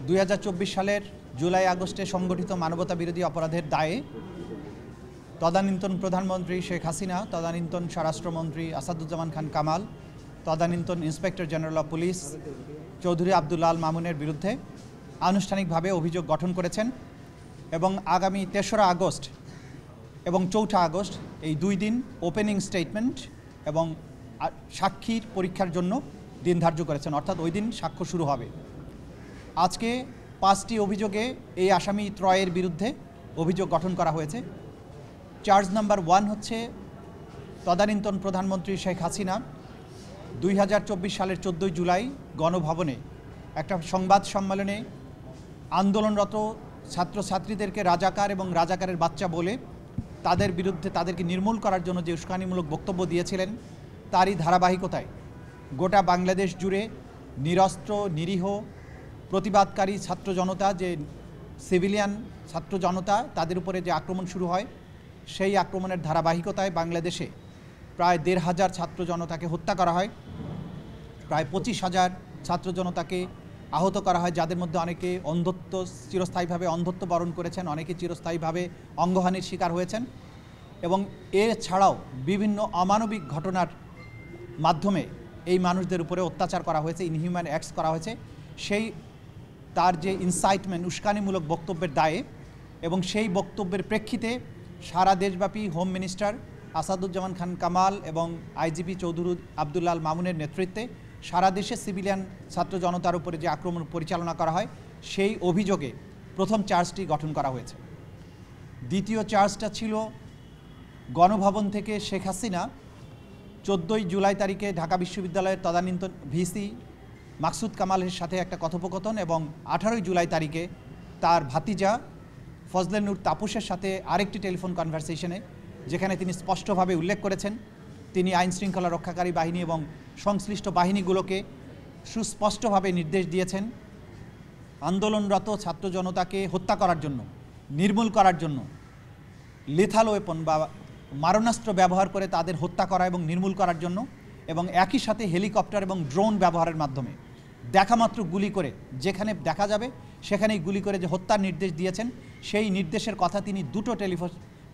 2024 সালের জুলাই আগস্টে সংগঠিত মানবতা বিরোধী অপরাধের দায়ে তদানীন্তন প্রধানমন্ত্রী শেখ হাসিনা, তদানীন্তন স্বরাষ্ট্রমন্ত্রী আসাদুজ্জামান খান কামাল, তদানীন্তন inspector general of police Chowdhury Abdul Al মামুনের বিরুদ্ধে আনুষ্ঠানিকভাবে অভিযোগ গঠন করেছেন এবং আগামী 3রা আগস্ট এবং 4ঠা আগস্ট এই 2 দিন ওপেনিং স্টেটমেন্ট এবং সাক্ষীর পরীক্ষার জন্য দিন ধার্য করেছেন, অর্থাৎ ওই দিন সাক্ষ্য শুরু হবে। আজকে 5টি অভিযোগে এই আসামি ত্রয়ের বিরুদ্ধে অভিযোগ গঠন করা হয়েছে। চার্জ নাম্বার 1 হচ্ছে তদানীন্তন প্রধানমন্ত্রী শেখ হাসিনা 2024 সালের 14 জুলাই গণভবনে একটা সংবাদ সম্মেলনে আন্দোলনরত ছাত্রছাত্রীদেরকে রাজাকার এবং রাজাকারের বাচ্চা বলে তাদের বিরুদ্ধে তাদেরকে নির্মূল করার জন্য যে উস্কানিমূলক বক্তব্য দিয়েছিলেন, তারই ধারাবাহিকতায় গোটা বাংলাদেশ জুড়ে নিরস্ত্র নিরীহ প্রতিবাদকারী ছাত্র জনতা, যে সিভিলিয়ান ছাত্র জনতা, তাদের উপরে যে আক্রমণ শুরু হয়, সেই আক্রমণের ধারাবাহিকতায় বাংলাদেশে প্রায় 1,500 ছাত্র জনতাকে হত্যা করা হয়, প্রায় 25,000 ছাত্র জনতাকে আহত করা হয়, যাদের মধ্যে অনেকে চিরস্থায়ীভাবে অন্ধত্ব বরণ করেছেন, অনেকে চিরস্থায়ীভাবে অঙ্গহানির শিকার হয়েছেন এবং এছাড়াও বিভিন্ন অমানবিক ঘটনার মাধ্যমে এই মানুষদের উপরে অত্যাচার করা হয়েছে, ইনহিউম্যান অ্যাক্টস করা হয়েছে। সেই তার যে ইনসাইটমেন্ট, উস্কানিমূলক বক্তব্যের দায়ে এবং সেই বক্তব্যের প্রেক্ষিতে সারা দেশব্যাপী হোম মিনিস্টার আসাদুজ্জামান খান কামাল এবং আইজিপি চৌধুরী আব্দুল আল মামুনের নেতৃত্বে সারা দেশে সিভিলিয়ান ছাত্র জনতার উপরে যে আক্রমণ পরিচালনা করা হয়, সেই অভিযোগে প্রথম চার্জটি গঠন করা হয়েছে। দ্বিতীয় চার্জটা ছিল গণভবন থেকে শেখ হাসিনা 14 জুলাই তারিখে ঢাকা বিশ্ববিদ্যালয়ের তদানীন্তন ভিসি মাকসুদ কামালের সাথে একটা কথোপকথন এবং 18 জুলাই তারিখে তার ভাতিজা ফজলে নূর তাপসের সাথে আরেকটি টেলিফোন কনভারসেশনে, যেখানে তিনি স্পষ্টভাবে উল্লেখ করেছেন তিনি আইনশৃঙ্খলা রক্ষাকারী বাহিনী এবং সংশ্লিষ্ট বাহিনীগুলোকে সুস্পষ্টভাবে নির্দেশ দিয়েছেন আন্দোলনরত ছাত্র জনতাকে হত্যা করার জন্য, নির্মূল করার জন্য লেথাল ওয়েপন বা মারণাস্ত্র ব্যবহার করে তাদের হত্যা করা এবং নির্মূল করার জন্য, এবং একই সাথে হেলিকপ্টার এবং ড্রোন ব্যবহারের মাধ্যমে দেখামাত্র গুলি করে, যেখানে দেখা যাবে সেখানেই গুলি করে যে হত্যার নির্দেশ দিয়েছেন, সেই নির্দেশের কথা তিনি 2টো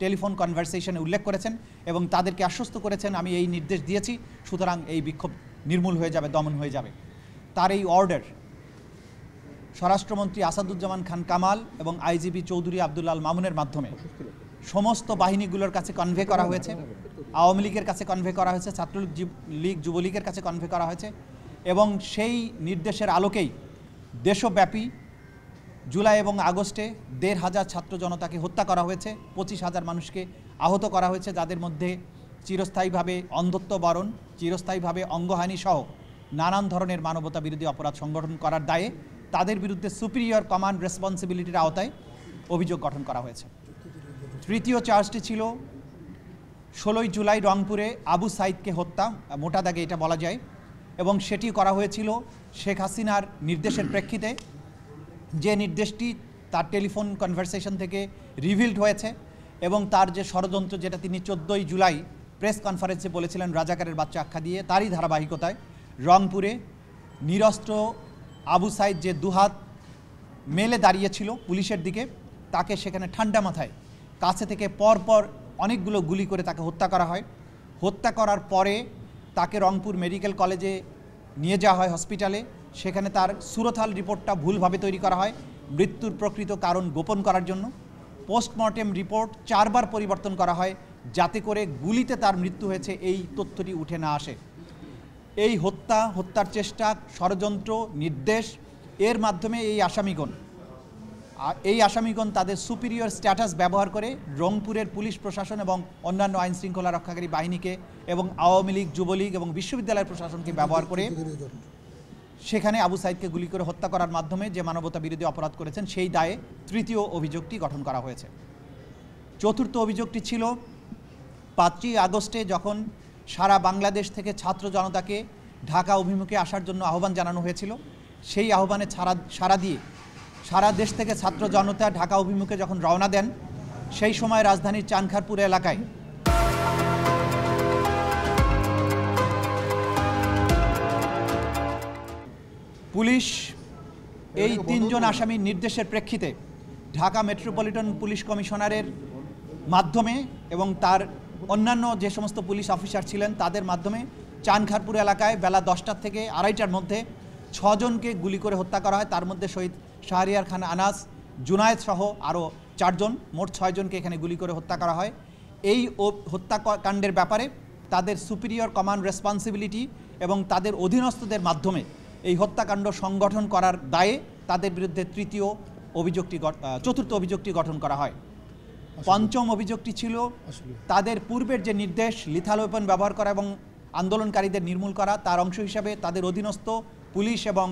টেলিফোন কনভারসেশনে উল্লেখ করেছেন এবং তাদেরকে আশ্বস্ত করেছেন আমি এই নির্দেশ দিয়েছি, সুতরাং এই বিক্ষোভ নির্মূল হয়ে যাবে, দমন হয়ে যাবে। তার এই অর্ডার স্বরাষ্ট্রমন্ত্রী আসাদুজ্জামান খান কামাল এবং আইজিপি চৌধুরী আব্দুল আল মামুনের মাধ্যমে সমস্ত বাহিনীগুলোর কাছে কনভে করা হয়েছে, আওয়ামী লীগের কাছে কনভে করা হয়েছে, ছাত্রলীগ যুবলীগের কাছে কনভে করা হয়েছে এবং সেই নির্দেশের আলোকেই দেশব্যাপী জুলাই এবং আগস্টে 1,500 ছাত্র জনতাকে হত্যা করা হয়েছে, 25,000 মানুষকে আহত করা হয়েছে, যাদের মধ্যে চিরস্থায়ীভাবে অন্ধত্ব বরণ, চিরস্থায়ীভাবে অঙ্গহানি সহ নানান ধরনের মানবতা বিরোধী অপরাধ সংগঠন করার দায়ে তাদের বিরুদ্ধে সুপিরিয়র কমান্ড রেসপন্সিবিলিটির আওতায় অভিযোগ গঠন করা হয়েছে। তৃতীয় চার্জটি ছিল 16 জুলাই রংপুরে আবু সাইদকে হত্যা, মোটা দাগে এটা বলা যায়, এবং সেটি করা হয়েছিল শেখ হাসিনার নির্দেশের প্রেক্ষিতে, যে নির্দেশটি তার টেলিফোন কনভারসেশন থেকে রিভিলড হয়েছে এবং তার যে ষড়যন্ত্র, যেটা তিনি 14 জুলাই প্রেস কনফারেন্সে বলেছিলেন রাজাকারের বাচ্চা আখ্যা দিয়ে, তারই ধারাবাহিকতায় রংপুরে নিরস্ত্র আবু সাইদ যে দুহাত মেলে দাঁড়িয়েছিল পুলিশের দিকে, তাকে সেখানে ঠান্ডা মাথায় কাছে থেকে পরপর অনেকগুলো গুলি করে তাকে হত্যা করা হয়। হত্যা করার পরে তাকে রংপুর মেডিকেল কলেজে নিয়ে যাওয়া হয় হসপিটালে, সেখানে তার সুরথাল রিপোর্টটা ভুলভাবে তৈরি করা হয় মৃত্যুর প্রকৃত কারণ গোপন করার জন্য। পোস্টমর্টেম রিপোর্ট 4 বার পরিবর্তন করা হয় যাতে করে গুলিতে তার মৃত্যু হয়েছে এই তথ্যটি উঠে না আসে। এই হত্যার চেষ্টা, ষড়যন্ত্র, নির্দেশ এর মাধ্যমে এই আসামিগণ তাদের সুপিরিয়র স্ট্যাটাস ব্যবহার করে রংপুরের পুলিশ প্রশাসন এবং অন্যান্য আইন শৃঙ্খলা রক্ষাকারী বাহিনীকে এবং আওয়ামী লীগ, যুবলীগ এবং বিশ্ববিদ্যালয় প্রশাসনকে ব্যবহার করে সেখানে আবু সাইদকে গুলি করে হত্যা করার মাধ্যমে যে মানবতা বিরোধী অপরাধ করেছেন, সেই দায়ে তৃতীয় অভিযোগটি গঠন করা হয়েছে। চতুর্থ অভিযোগটি ছিল 5ই আগস্টে যখন সারা বাংলাদেশ থেকে ছাত্র জনতাকে ঢাকা অভিমুখে আসার জন্য আহ্বান জানানো হয়েছিল, সেই আহ্বানে সাড়া দিয়ে সারা দেশ থেকে ছাত্র জনতা ঢাকা অভিমুখে যখন রওনা দেন, সেই সময় রাজধানীর চানখারপুর এলাকায় পুলিশ এই তিনজন আসামির নির্দেশের প্রেক্ষিতে ঢাকা মেট্রোপলিটন পুলিশ কমিশনারের মাধ্যমে এবং তার অন্যান্য যে সমস্ত পুলিশ অফিসার ছিলেন তাদের মাধ্যমে চানখারপুর এলাকায় বেলা 10টা থেকে 2:30টার মধ্যে 6 জনকে গুলি করে হত্যা করা হয়। তার মধ্যে শহীদ শাহরিয়ার খান আনাস, জুনায়েদ সহ আরও 4 জন, মোট 6 জনকে এখানে গুলি করে হত্যা করা হয়। এই হত্যাকাণ্ডের ব্যাপারে তাদের সুপিরিয়র কমান্ড রেসপন্সিবিলিটি এবং তাদের অধীনস্থদের মাধ্যমে এই হত্যাকাণ্ড সংগঠন করার দায়ে তাদের বিরুদ্ধে চতুর্থ অভিযোগটি গঠন করা হয়। পঞ্চম অভিযোগটি ছিল তাদের পূর্বের যে নির্দেশ লিথাল ওয়েপন ব্যবহার করা এবং আন্দোলনকারীদের নির্মূল করা, তার অংশ হিসাবে তাদের অধীনস্থ পুলিশ এবং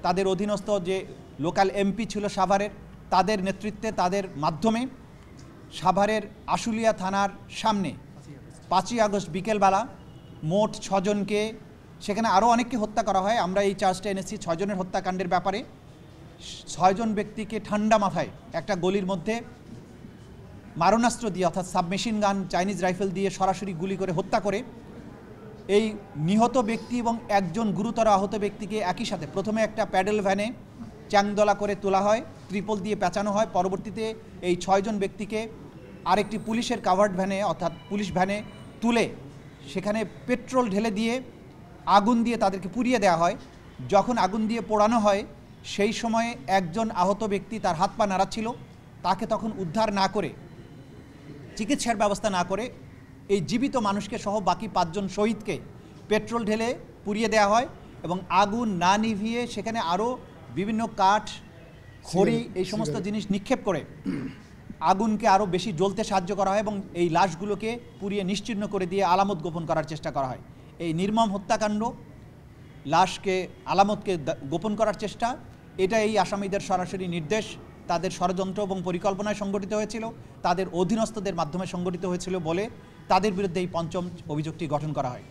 তাদের অধীনস্থ যে লোকাল এমপি ছিল সাভারের, তাদের নেতৃত্বে তাদের মাধ্যমে সাভারের আশুলিয়া থানার সামনে 5ই আগস্ট বিকেলবেলা মোট 6 জনকে, সেখানে আরও অনেককে হত্যা করা হয়। আমরা এই চার্জটা এনেছি 6 জনের হত্যাকাণ্ডের ব্যাপারে। 6 জন ব্যক্তিকে ঠান্ডা মাথায় একটা গলির মধ্যে মারণাস্ত্র দিয়ে অর্থাৎ সাবমেশিন গান, চাইনিজ রাইফেল দিয়ে সরাসরি গুলি করে হত্যা করে এই নিহত ব্যক্তি এবং একজন গুরুতর আহত ব্যক্তিকে একই সাথে প্রথমে একটা প্যাডেল ভ্যানে চ্যাংদলা করে তোলা হয়, ত্রিপল দিয়ে পেঁচানো হয়। পরবর্তীতে এই 6 জন ব্যক্তিকে আরেকটি পুলিশের কাভার্ড ভ্যানে অর্থাৎ পুলিশ ভ্যানে তুলে সেখানে পেট্রোল ঢেলে দিয়ে আগুন দিয়ে তাদেরকে পুড়িয়ে দেওয়া হয়। যখন আগুন দিয়ে পোড়ানো হয় সেই সময়ে একজন আহত ব্যক্তি তার হাত পা নাড়াচ্ছিল, তাকে তখন উদ্ধার না করে, চিকিৎসার ব্যবস্থা না করে এই জীবিত মানুষকে সহ বাকি 5 জন শহীদকে পেট্রোল ঢেলে পুড়িয়ে দেওয়া হয় এবং আগুন না নিভিয়ে সেখানে আরও বিভিন্ন কাঠ, খড়ি এই সমস্ত জিনিস নিক্ষেপ করে আগুনকে আরও বেশি জ্বলতে সাহায্য করা হয় এবং এই লাশগুলোকে পুড়িয়ে নিশ্চিহ্ন করে দিয়ে আলামত গোপন করার চেষ্টা করা হয়। এই নির্মম হত্যাকাণ্ড, লাশকে আলামতকে গোপন করার চেষ্টা, এটা এই আসামিদের সরাসরি নির্দেশ, তাদের ষড়যন্ত্র এবং পরিকল্পনায় সংগঠিত হয়েছিল, তাদের অধীনস্থদের মাধ্যমে সংগঠিত হয়েছিল বলে তাদের বিরুদ্ধে এই পঞ্চম অভিযোগটি গঠন করা হয়।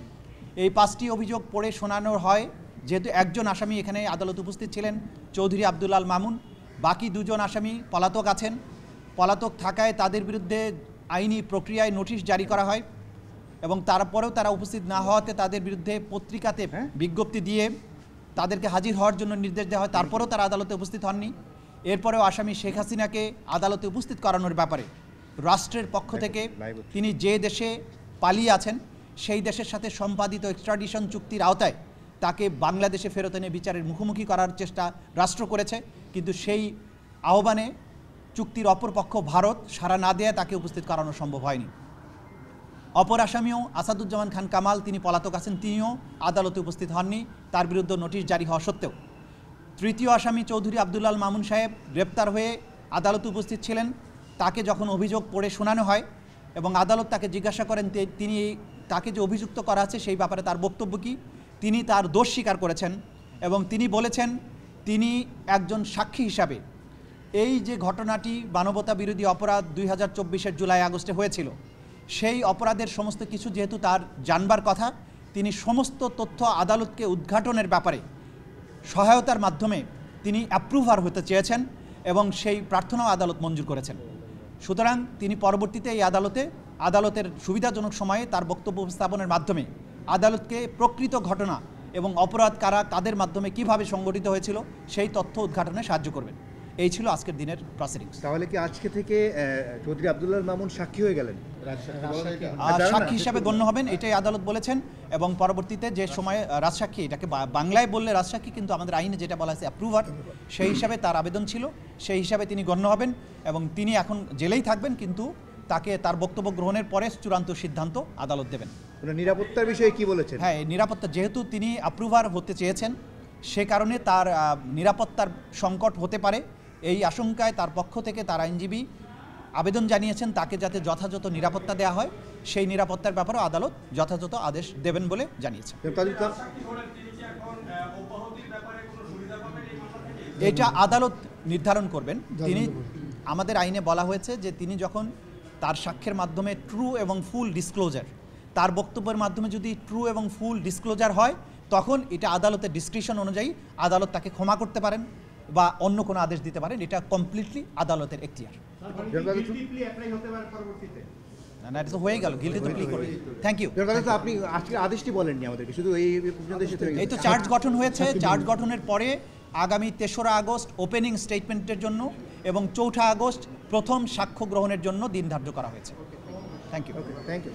এই 5টি অভিযোগ পড়ে শোনানো হয়। যেহেতু একজন আসামি এখানে আদালত উপস্থিত ছিলেন, চৌধুরী আব্দুল আল মামুন, বাকি 2 জন আসামি পলাতক আছেন। পলাতক থাকায় তাদের বিরুদ্ধে আইনি প্রক্রিয়ায় নোটিশ জারি করা হয় এবং তারপরেও তারা উপস্থিত না হওয়াতে তাদের বিরুদ্ধে পত্রিকাতে বিজ্ঞপ্তি দিয়ে তাদেরকে হাজির হওয়ার জন্য নির্দেশ দেওয়া হয়। তারপরেও তারা আদালতে উপস্থিত হননি। এরপরেও আসামি শেখ হাসিনাকে আদালতে উপস্থিত করানোর ব্যাপারে রাষ্ট্রের পক্ষ থেকে তিনি যে দেশে পালিয়ে আছেন সেই দেশের সাথে সম্পাদিত এক্সট্রাডিশন চুক্তির আওতায় তাকে বাংলাদেশে ফেরত এনে বিচারের মুখোমুখি করার চেষ্টা রাষ্ট্র করেছে, কিন্তু সেই আহ্বানে চুক্তির অপরপক্ষ ভারত সাড়া না দেয় তাকে উপস্থিত করানো সম্ভব হয়নি। অপর আসামিও আসাদুজ্জামান খান কামাল, তিনি পলাতক আছেন, তিনিও আদালতে উপস্থিত হননি তার বিরুদ্ধে নোটিশ জারি হওয়া সত্ত্বেও। তৃতীয় আসামি চৌধুরী আব্দুল আল মামুন সাহেব গ্রেপ্তার হয়ে আদালতে উপস্থিত ছিলেন। তাকে যখন অভিযোগ পড়ে শোনানো হয় এবং আদালত তাকে জিজ্ঞাসা করেন তিনি তাকে যে অভিযুক্ত করা আছে সেই ব্যাপারে তার বক্তব্য কী, তিনি তার দোষ স্বীকার করেছেন এবং তিনি বলেছেন তিনি একজন সাক্ষী হিসাবে এই যে ঘটনাটি মানবতা বিরোধী অপরাধ 2024-এর জুলাই আগস্টে হয়েছিল সেই অপরাধের সমস্ত কিছু যেহেতু তার জানবার কথা, তিনি সমস্ত তথ্য আদালতকে উদ্ঘাটনের ব্যাপারে সহায়তার মাধ্যমে তিনি অ্যাপ্রুভার হতে চেয়েছেন এবং সেই প্রার্থনাও আদালত মঞ্জুর করেছেন। সুতরাং তিনি পরবর্তীতে এই আদালতের সুবিধাজনক সময়ে তার বক্তব্য উপস্থাপনের মাধ্যমে আদালতকে প্রকৃত ঘটনা এবং অপরাধ কাদের মাধ্যমে কিভাবে সংগঠিত হয়েছিল সেই তথ্য উদ্ঘাটনে সাহায্য করবেন। এই ছিল আজকের দিনের প্রসিডিংস। তাহলে কি আজকে থেকে চৌধুরী আব্দুল আল মামুন সাক্ষী হয়ে গেলেন? সাক্ষী হিসাবে গণ্য হবেন এটাই আদালত বলেছেন এবং পরবর্তীতে যে সময়ে রাজসাক্ষী, এটাকে বাংলায় বললে রাজসাক্ষী, কিন্তু আমাদের আইনে যেটা বলা আছে অ্যাপ্রুভার, সেই হিসাবে তার আবেদন ছিল, সেই হিসাবে তিনি গণ্য হবেন এবং তিনি এখন জেলেই থাকবেন, কিন্তু তাকে তার বক্তব্য গ্রহণের পরে চূড়ান্ত সিদ্ধান্ত আদালত দেবেন। নিরাপত্তার বিষয়ে কি বলেছেন? হ্যাঁ, নিরাপত্তা যেহেতু তিনি অ্যাপ্রুভার হতে চেয়েছেন সে কারণে তার নিরাপত্তার সংকট হতে পারে এই আশঙ্কায় তার পক্ষ থেকে তার আইনজীবী আবেদন জানিয়েছেন তাকে যাতে যথাযথ নিরাপত্তা দেওয়া হয়, সেই নিরাপত্তার ব্যাপারে আদালত যথাযথ আদেশ দেবেন বলে জানিয়েছে। এটা আদালত নির্ধারণ করবেন। তিনি আমাদের আইনে বলা হয়েছে যে তিনি যখন তার সাক্ষ্যের মাধ্যমে ট্রু এবং ফুল ডিসক্লোজার, তার বক্তব্যের মাধ্যমে যদি ট্রু এবং ফুল ডিসক্লোজার হয় তখন এটা আদালতের ডিসক্রিপশন অনুযায়ী আদালত তাকে ক্ষমা করতে পারেন বা অন্য কোনো আদেশ দিতে পারেন। এটা কমপ্লিটলি আদালতের এখতিয়ার। না, এটা তো হয়ে গেল, গিলটি তো প্লি করবে। Thank you. আপনি আজকে আদেশটি বলেননি আমাদেরকে, শুধু এই তো চার্জ গঠন হয়েছে। চার্জ গঠনের পরে আগামী 3রা আগস্ট ওপেনিং স্টেটমেন্টের জন্য এবং 4ঠা আগস্ট প্রথম সাক্ষ্য গ্রহণের জন্য দিন ধার্য করা হয়েছে। Thank you. Thank you.